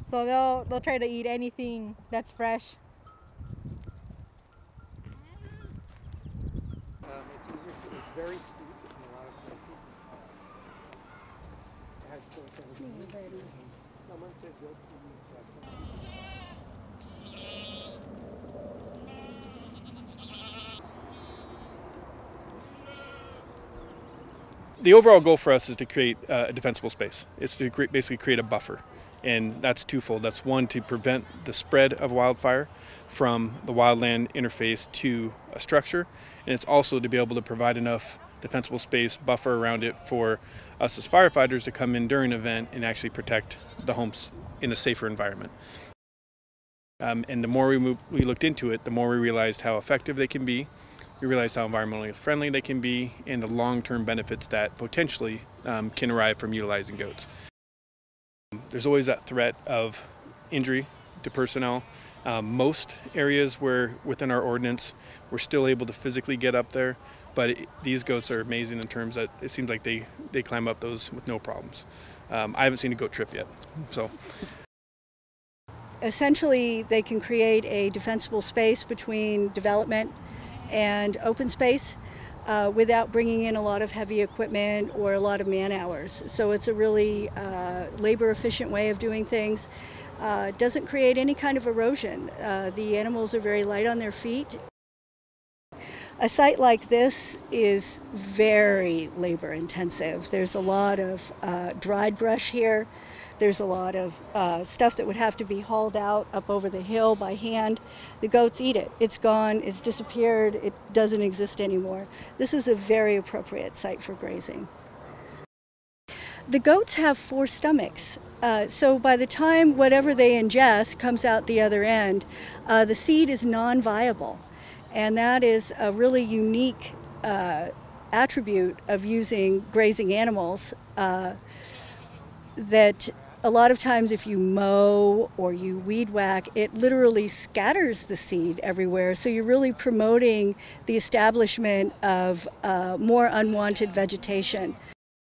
So they'll try to eat anything that's fresh. It's very steep in a lot of places. It has someone said goats can eat The overall goal for us is to create a defensible space. It's to basically create a buffer. And that's twofold. That's one, to prevent the spread of wildfire from the wildland interface to a structure. And it's also to be able to provide enough defensible space, buffer around it for us as firefighters to come in during an event and actually protect the homes in a safer environment. And the more we looked into it, the more we realized how effective they can be. We realized how environmentally friendly they can be and the long-term benefits that potentially can arrive from utilizing goats. There's always that threat of injury to personnel. Most areas where within our ordinance we're still able to physically get up there, but these goats are amazing in terms that it seems like they climb up those with no problems. I haven't seen a goat trip yet, so. Essentially, they can create a defensible space between development and open space without bringing in a lot of heavy equipment or a lot of man hours. So it's a really labor efficient way of doing things. Doesn't create any kind of erosion. The animals are very light on their feet. A site like this is very labor intensive. There's a lot of dried brush here. There's a lot of stuff that would have to be hauled out up over the hill by hand. The goats eat it. It's gone, it's disappeared, it doesn't exist anymore. This is a very appropriate site for grazing. The goats have 4 stomachs. So by the time whatever they ingest comes out the other end, the seed is non-viable. And that is a really unique attribute of using grazing animals that a lot of times if you mow or you weed whack, it literally scatters the seed everywhere. So you're really promoting the establishment of more unwanted vegetation.